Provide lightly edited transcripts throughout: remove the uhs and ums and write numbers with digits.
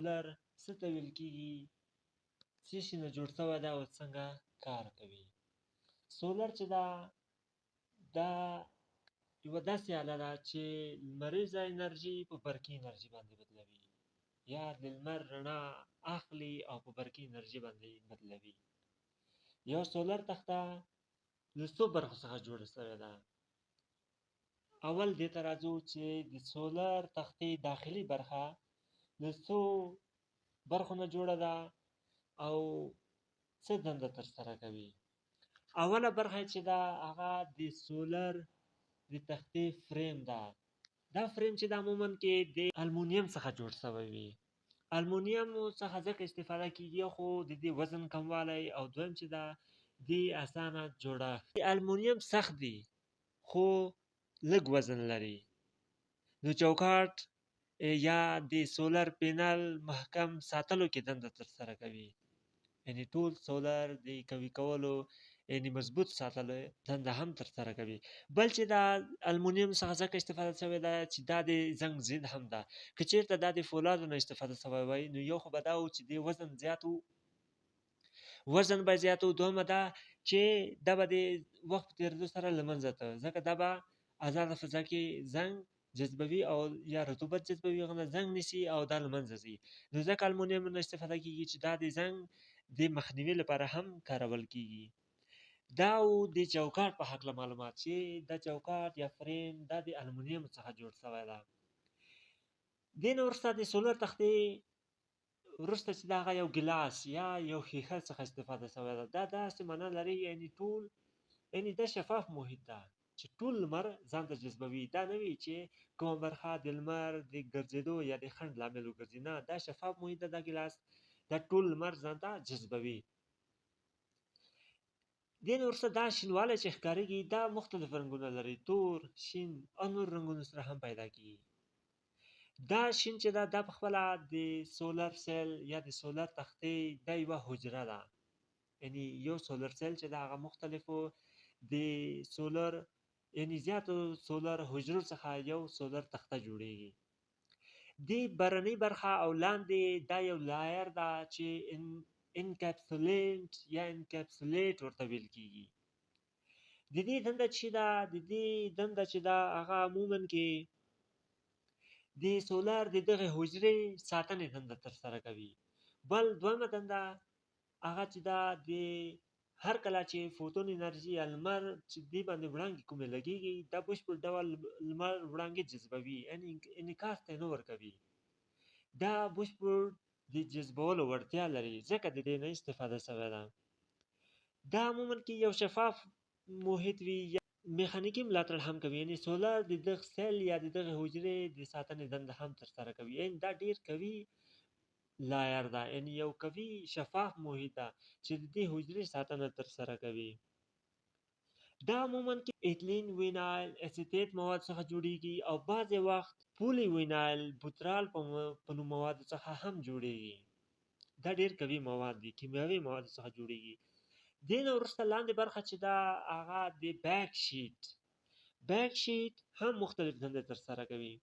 سولر څه ته ویل کېږي، څه شي نه جوړ شوی ده او څنګه کار کوي. سولر چې ده دا یوه داسې اله ده چې لمریزه انرژي په برقي انرژي باندې بدلوي، یا د لمر رڼا اخلي او په برقي انرژي باندې بدلوي. یو سولر تخته له څو برخو څخه جوړه شوې ده. اول دې ته راځو چې د سولر تختې داخلي برخه له څو برخو نه جوړه ده او څه دنده ترسره کوي. اوله برخه چې ده هغه د سولر د تختې فریم ده. دا فریم چې ده عموما کې د المونیم څخه جوړ شوی وي. المونیم څخه ځکه استفاده کېږي خو د دې وزن کموالی او دویم چې ده د اسانه جوړښت. المونیم سخت دی خو لږ وزن لري، نو چوکاټ یا د سولر پینل محکم ساتلو کې دنده ترسره کوي، یعنی ټول سولر د قوي کولو یعنی مضبوط ساتلو دنده هم ترسره کوي. بل چې دا المونیم څخه ځکه استفاده شوې ده چې دا د زنګ ضد هم ده. که چېرته دا د فولادو نه استفاده شوی وای نو یو خو به دا و چې د وزن زیات و، وزن به زیات و، دویمه دا چې دا به د وخت په تېرېدو سره له منځه ته، ځکه دا به ازاده فضا کې زنګ جذبوي او یا رطوبت جذبوي، هغه نه زنګ نیسي او دا له منځه ځي. نو ځکه المونیم نه استفاده کېږي چې دا د زنګ د مخنیوي لپاره هم کارول کېږي. دا و د چوکاټ په هکله معلومات چې دا چوکاټ یا فریم دا د المونیم څخه جوړ شوی ده. دې نه وروسته د سولر تختې وروسته چې د هغه یو ګلاس یا یو ښیښه څخه استفاده شوی ده. دا داسې معنا لري یعنی ټول یعنی دا شفاف محیط ده چې ټول لمر ځان ته جذبوي. دا نه وي چې کومه برخه د لمر د ګرځېدو یا د خنډ لامل وګرځي، نه، دا شفاف محیط ده. دا ګلاس دا ټول لمر ځان ته جذبوي. دې نه وروسته دا شینوالی چې ښکارېږي دا مختلف رنګونه لري، تور، شین او نور رنګونو سره هم پیدا کېږي. دا شین چې ده دا پخپله د سولر سیل یا د سولر تختې دا یوه حجره ده، یعنی یو سولر سیل چې ده هغه مختلفو د سولر یعنی زیاتو سولر حجرو څخه یو سولر تخته جوړېږي. دې برنۍ برخه او لاندې دا یو لایر ده چې انکپسولینټ یا انکپسولیټ ورته ویل کېږي. د دې دنده چې ده د دې دنده چې ده هغه عموما کې د سولر د دغې حجرې ساتنې دنده ترسره کوي. بل دویمه دنده هغه چې ده د هر کله چې فوتون انرژي یا لمر چې دې باندې وړانګې کومې لګېږي دا بشپړ ډول لمر وړانګې جذبوي، یعنې انعکاس ته یې نه ورکوي. دا بشپړ د جذبولو وړتیا لري، ځکه د دې نه استفاده شوې ده. دا عموما کې یو شفاف محیط وي یا میخانیکي ملاتړ هم کوي، یعنې سولر د دغه سیل یا د دغې حجرې د ساتنې دنده هم ترسره کوي. یعنې دا ډېر قوي لایر ده، یعنې یو قوي شفاف محیط ده چې د دې حجرې ساتنه ترسره کوي. دا عموما کې ایتلین وینایل اسیټیټ مواد څخه جوړیږي او بعضې وخت پولی وینایل بوترال په نوم موادو څخه هم جوړیږي. دا ډېر قوي مواد دي، کیمیاوي موادو څخه جوړیږي. دې نه وروسته لاندې برخه چې ده هغه د بیک شیټ. بیک شیټ هم مختلف دندې ترسره کوي.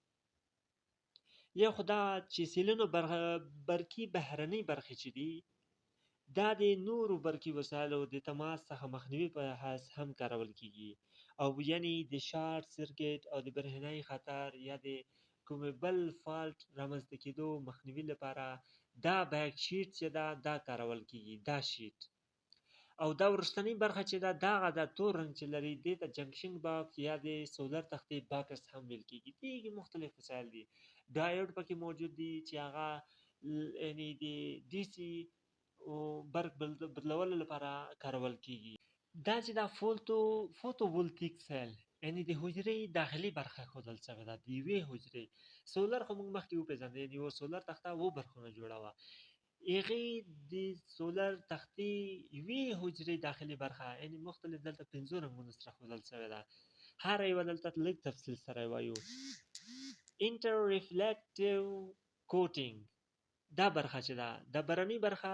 یو خو دا چې سیلونو برقي بهرنۍ برخې چې دي دا د نورو برقي وسایلو د تماس څخه مخنیوي په حیث هم کارول کېږي، او یعنې د شارټ سرکټ او د برېښنایي خطر یا د کومې بل فالټ رامنځته کېدو مخنیوي لپاره دا بیک شیټ چې ده دا کارول کېږي، دا شیټ. او دا وروستنۍ برخه چې ده دا هغه د تور رنګ چې لري دې ته جنکشن باکس یا د سولر تختې باکس هم ویل کېږي. دې مختلف وسایل دي. ډایوډ پکې موجود دي چې هغه یعنې د ډي سي برق بدلولو لپاره کارول کېږي. دا چې دا فوتو ولتیک سیل یعنې د حجرې داخلي برخه ښودل شوې ده، د یوې حجرې. سولر خو موږ مخکې وپېژندې، یعنې یوه سولر تخته اووه برخونه جوړه وه. هغې د سولر تختې یوې حجرې داخلي برخه یعنې مختلف دلته پنځو رنګونو سره ښودل شوې ده. هره یوه دلته لږ تفصیل سره یې وایو. انټر ریفلیکټیو کوټینګ دا برخه چې ده د برنۍ برخه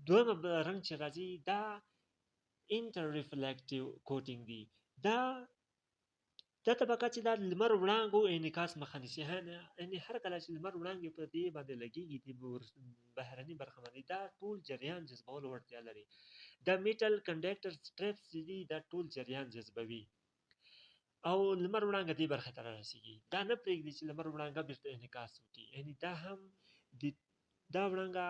دویمه رنګ چې راځي دا انټر ریفلیکټیو کوټینګ دی. دا دا طبقه چې دا د لمر وړانګو انعکاس مخه نیسي، یعنې هر کله چې لمر وړانګې په دې باندې لګېږي د بهرني برخه باندې، دا ټول جریان جذبولو وړتیا لري. دا میټل کنډکټر سټریپس چې دي دا ټول جریان جذبوي او لمر وړانګه دې برخې ته رارسېږي. دا نه پرېږدي چې لمر وړانګه بېرته انعکاس وکړي، یعنې دا هم دا وړانګه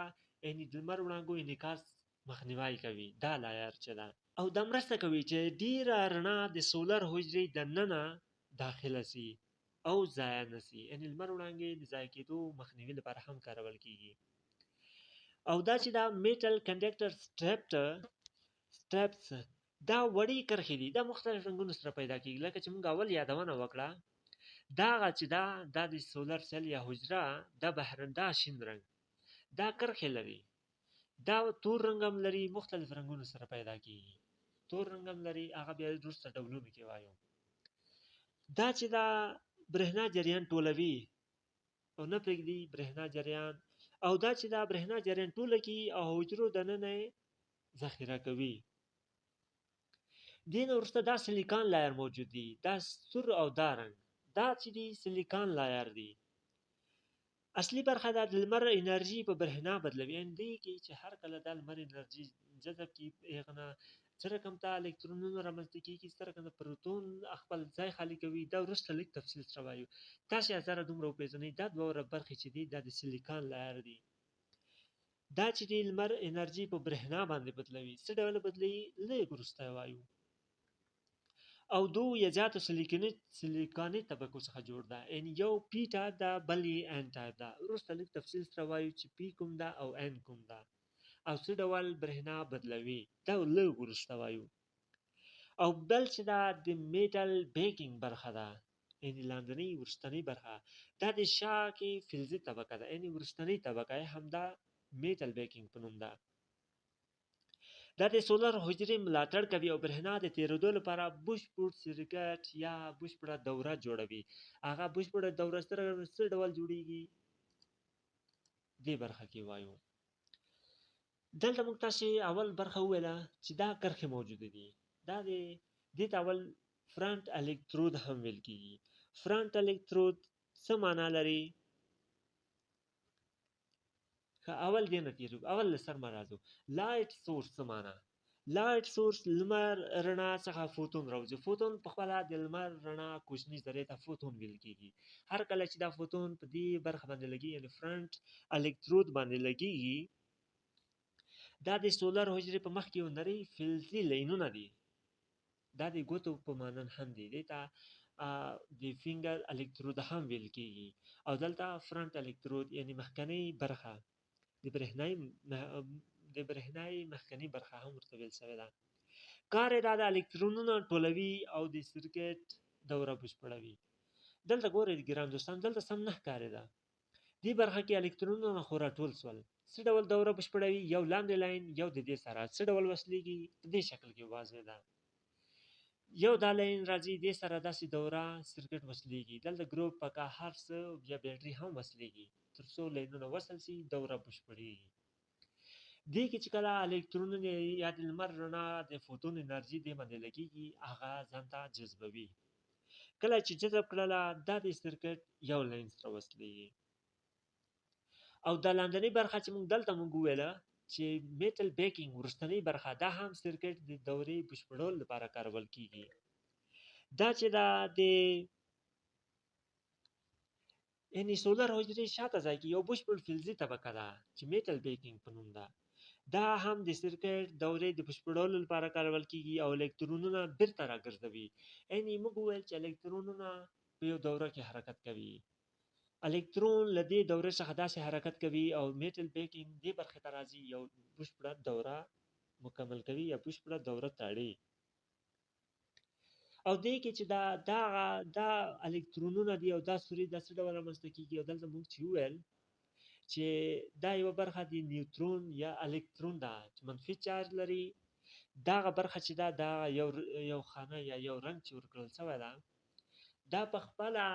یعنې د لمر وړانګو انعکاس مخنیوی کوي، دا لایر چې ده. او دا مرسته کوي چې ډیره رڼا د سولر حجرې دننه داخله سي او ضایع نه سي، یعنې لمر وړانګې د ضایع کېدو مخنیوي لپاره هم کارول کېږي. او دا چې دا میټل کنډکټر سټریپس دا وړې کرښې دي، دا مختلف رنګونو سره پیدا کېږي. لکه چې موږ اول یادونه وکړه، دا هغه چې دا د سولر سیل یا حجره دا شین رنګ دا کرښې لري، دا تور رنګ هم لري، مختلف رنګونو سره پیدا کېږي. تور رنګ هم لري، هغه بیا وروسته ډولونو کې وایو. دا چې دا برېښنا جریان ټولوي او نه پرېږدي برېښنا جریان، او دا چې دا برېښنا جریان ټوله کړي او حجرو دننه یې ذخیره کوي. دې نه وروسته دا سیلیکان لایر موجود دي، دا سور او دا رنګ دا چې دي سیلیکان لایر دي. اصلي برخه دا د لمر انرژي په برېښنا بدلوي، یعنې دې کې چې هر کله دا لمر انرژي جذب کړي، هغه نه څه رقم ته الکترونونه رامنځته کېږي، څه رقم ته پروتون خپل ځای خالي کوي. دا وروسته لږ تفصیل سره وایو. تاسې هزاره دومره وپېژنئ، دا دوه برخې چې دي دا د سیلیکان لایر دي. دا چې د لمر انرژي په برېښنا باندې بدلوي، څه ډول بدلوي لږ وروسته وایو. او دو یا زیاتو سیلیکاني طبقو څخه جوړ ده، یعنې یو پی ټایپ ده بل یې این ټایپ ده. وروسته لږ تفصیل سره وایو چې پی کوم ده او این کوم ده او څه ډول برېښنا بدلوي، دا لږ وروسته وایو. او بل چې دا د میټل بیکینګ برخه ده، یعنې لاندنۍ وروستنۍ برخه، دا د شا کې فلزي طبقه ده، یعنې وروستنۍ طبقه یې همدا میټل بیکینګ په نوم ده. دا د سولر حجرې ملاتړ کوي او برېښنا د تېرېدو لپاره بشپړ سرکټ یا بشپړه دوره جوړوي. هغه بشپړه دوره څه ډول جوړیږي دې برخه کې وایو. دلته موږ تاسې اول برخه وویله چې دا کرښې موجوده دي، دا دې ته اول فرنٹ الکترود هم ویل کېږي. فرنٹ الکترود څه معنا لري؟ اول دې نه تېرو، اول له سر راځو. لایټ سورس څه معنا؟ لایټ سورس لمر رڼا څخه فوتون راوځي. فوتون په خپله د لمر رڼا کوچني ذرې ته فوتون ویل کېږي. هر کله چې دا فوتون په دې برخه باندې لګي، یعنې فرنٹ الکترود باندې لګېږي، دا د سولر حجرې په مخ کې یو نرۍ فلزي لینونه دي، دا د ګوتو په مانند هم دي، دې ته د فینګر الکترود هم ویل کېږي. او دلته فرنٹ الکترود یعنې مخکنۍ برخه د برېښنایي مخکنۍ برخه هم ورته ویل شوې ده. کار یې دا د الکترونونه ټولوي او د سرکټ دوره بشپړوي. دلته ګورئ ګران دوستان، دلته سم نه ښکارېده. دې برخه کې الکترونونه خو راټول شول، څه ډول دوره بشپړوي؟ یو لاندې لاین یو د دې سره څه ډول وصلېږي؟ په دې شکل کې واضح ده. یو دا لاین راځي، دې سره داسې دوره سرکټ وصلېږي. دلته ګروپ پکه هر څه یا بیټري هم وصلېږي، تر څو لاینونه وصل شي دوره بشپړېږي. دې کې چې کله الکترونونه یا د لمر رڼا د فوتون انرژي دې باندې لګېږي، هغه ځان ته جذبوي. کله چې جذب کړله، دا د سرکټ یو لاین سره وصلېږي. او دا لاندنۍ برخه چې دلته موږ وویله چې میټل بیکینګ وروستنۍ برخه، دا هم سرکټ د دورې بشپړولو لپاره کارول کېږي. دا چې دا د یعنې سولر حجرې شاته ځای کې یو بشپړ فلزي طبقه ده چې میټل بیکینګ په نوم ده، دا هم د سرکټ دورې د بشپړولو لپاره کارول کېږي او الکترونونه بیرته راګرځوي. یعنې موږ وویل چې الکترونونه په یو دوره کې حرکت کوي. الکترون له دې دورې څخه داسې حرکت کوي او میټل بیکینګ دې برخې ته راځي، یو بشپړه دوره مکمل کوي یا بشپړه دوره تړي. او دې کې چې دا الکترونونه دي او دا سوري دا څه ډول رامنځته کېږي. او دلته موږ چې وویل چې دا یوه برخه د نیوترون یا الکترون ده چې منفي چارج لري. دغه برخه چې دا یو خانه یا یو رنګ چې ورکړل شوی ده، دا په خپله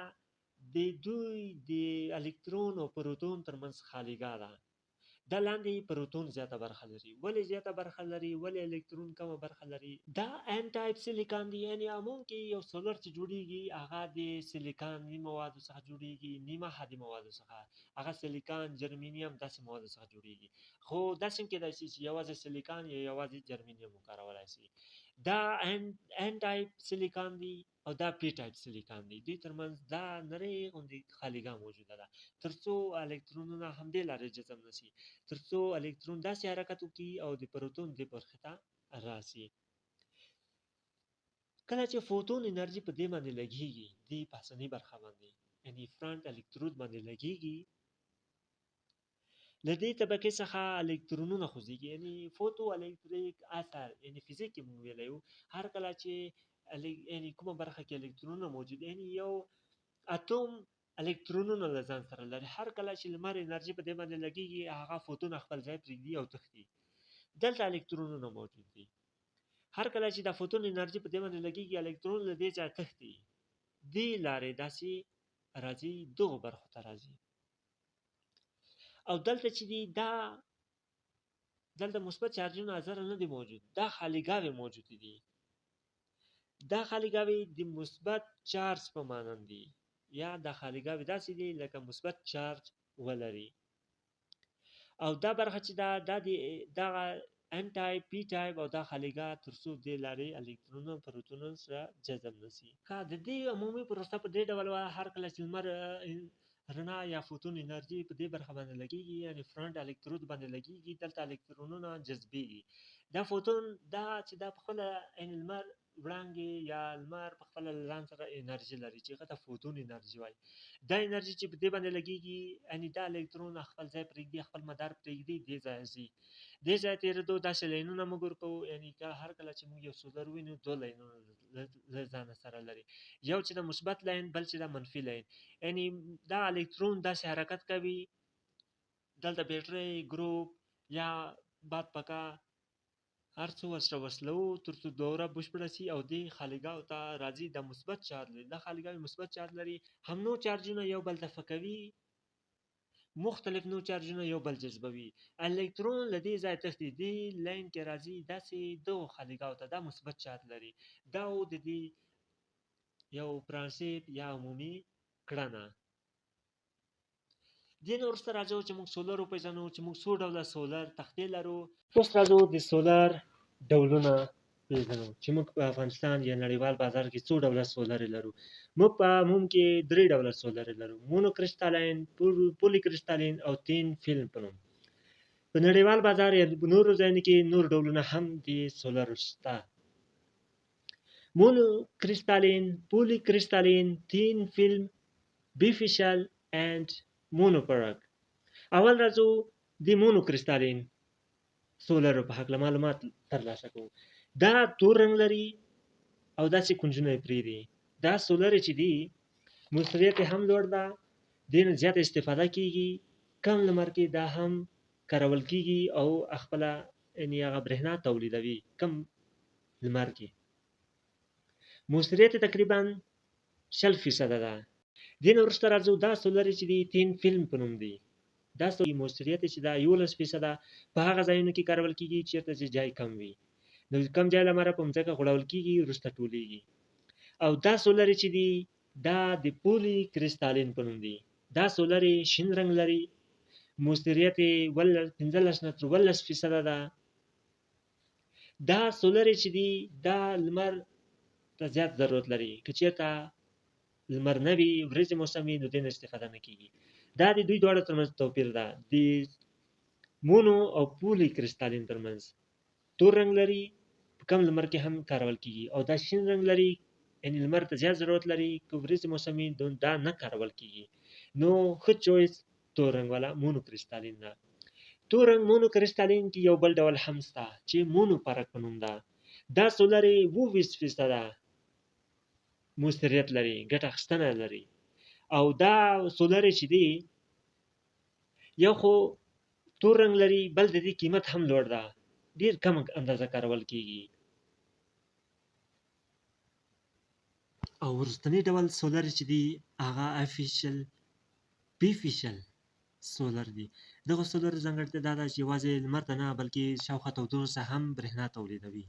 د دوی د الکترون او پروتون ترمنځ خالیګاه ده. دا لاندې پروتون زیاته برخه لري. ولې زیاته برخه لري؟ ولې الکترون کمه برخه لري؟ دا ان ټایپ سیلیکان دی، یعنی عموم کې یو سولر چې جوړیږي هغه د سیلیکاني موادو څخه جوړیږي، نیمه هادي موادو څخه، هغه سیلیکان جرمینیم داسې موادو څخه جوړیږي. خو داسې هم کېدای شي چې یوازې سیلیکان یا یوازې جرمینیم وکارولای شي. دا ان ټایپ سیلیکان دی او دا پی ټایپ سیلیکان دی. دوی ترمنځ دا نری غوندې خالیګاه موجوده ده ترڅو الکترونونه همدې لارې جذب نشي، ترڅو الکترون داسې حرکت وکړي او د پروتون دې برخې ته راسي. کله چې فوتون انرژي په دې باندې لګېږي، دې پاسنۍ برخه باندې یعنی فرانټ الکترود باندې لګېږي، له دې طبقې څخه الکترونونه خوځېږي. یعنی فوتو الکتریک اثر، یعنی فزیک کې موږ ویلی وو هر کله چې یعنی کومه برخه کې الکترونونه موجود، یعنی یو اتوم الکترونونه له ځان سره لري. هر کله چې لمر انرژي په دې باندې لګېږي هغه فوتون خپل ځای پرېږدي او تښتي. دلته الکترونونه موجود دي. هر کله چې دا فوتون انرژي په دې باندې لګېږي الکترون له دې ځایه تښتي. دې لارې داسې راځي دغو برخو ته راځي. او دلته چې دي دلته مثبت چارجونه اثر نه دي موجود، دا خالیګاوې موجودې دي. دا خالیګاوې د مثبت چارج په مانند دي، یا دا خالیګاوې داسې دي لکه مثبت چارج ولري. او دا برخه چې دا د دغه ان ټایپ پی ټایپ او دا خالیګاه ترڅو دې لارې الکترونونه پروتونونو سره جذب نشي. د دې عمومي پروسه په دې ډول وه، هر کله چې لمر رڼا یا فوتون انرژي په دې برخه باندې لګېږي، یعنی فرانټ الکترود باندې لګېږي، دلته الکترونونه جذبېږي. دا فوتون دا چې دا په خپله یعنی لمر وړانګې یا لمر په خپله له ځان سره انرژي لري چې هغه ته فوتون انرژي وایي. دا انرژي چې په دې باندې لګېږي یعنی دا الکترون خپل ځای پرېږدي، خپل مدار پرېږدي، دې ځای ځي. دې ځای تېرېدو داسې لاینونه موږ ورکوو، یعنی هر کله چې موږ یو سولر وینو دوه لاینونه له ځانه سره لري، یو چې د مثبت لاین، بل چې د منفي لاین. یعنی دا الکترون داسې حرکت کوي، دلته بیټرۍ ګروپ یا باد پکه هر څه ورسره وصلوو ترڅو دوره بشپړه شي او دې خالیګاو ته راځي. د مثبت چارج لري، دا خالیګاوې مثبت چارج لري، هم نور چارجونه یو بل دفع کوي، مختلف نور چارجونه یو بل جذبوي. الکترون له دې ځایه تښتي، دې لاین کې راځي، داسې دغو خالیګاو ته دا مثبت چارج لري. دا و د دې یو پرانسیپ یا عمومي کړنه. دې نه وروسته راځو چې موږ سولر وپېژنو چې موږ څو ډوله سولر تختې لرو. اوس راځو د سولر ډولونه پېژنو چې موږ په افغانستان یا نړیوال بازار کې څو ډوله سولرې لرو. موږ په عموم کې 3 ډوله سولرې لرو: مونو کرسټالین، پولي کرسټالین او تین فلم په نوم. په نړیوال بازار یا نورو ځایونو کې نور ډولونه هم د سولر شته. مونو کرسټالین، پولي کرسټالین، تین فلم، بیفیشل and مونوپرک. اول راځو د مونو کرسټالین سولر په هکله معلومات ترلاسه کوو. دا تور رنګ لري او داسې کونجونه یې پرې دي. دا سولر چې دي موثریت یې هم لوړ ده، دې نه زیاته استفاده کېږي، کم لمر کې دا هم کارول کېږي او خپله یعنې هغه برېښنا تولیدوي کم لمر کې. موثریت یې تقریبا 60% ده. دې نه وروسته راځو دا سولر چې دي تین فلم په نوم دی. دا موثریت چې دا 11% په هغه ځایونو کې کارول کېږي چېرته چې جای کم وي. د کم جای له امله په ځمکه غوړول کېږي، وروسته ټولېږي. او دا سولر چې دي دا د پولي کرسټالین په نوم دی. دا سولر شین رنګ لري، موثریت یې 15 نه تر 17% ده. دا سولر چې دي دا لمر ته زیات ضرورت لري، که چېرته لمر نه وي، ورځې موسم وي، نو دې نه استفاده نه کېږي. دا د دوی دواړو ترمنځ توپیر ده، د مونو او پولي کرسټالین ترمنځ. تور رنګ لري، په کم لمر کې هم کارول کېږي، او دا شین رنګ لري، یعنې لمر ته زیات ضرورت لري، که ورځې موسم وي دا نه کارول کېږي. نو ښه چویس تور رنګ والا مونو کرسټالین ده. تور رنګ مونو کرسټالین کې یو بل ډول هم شته چې مونوپرک په نوم ده. دا سولر یې 20% موثریت لري، ګټه اخیستنه لري. او دا سولر چې دی یو خو تور رنګ لري، بل د دې قیمت هم لوړ ده، ډېر کم اندازه کارول کېږي. او وروستنی ډول سولر چې دی هغه افیشل بیفیشل سولر دي. دغه سولر ځانګړتیا دا ده چې یوازې لمر ته نه بلکې شاوخوا تودوخې څخه هم برېښنا تولیدوي.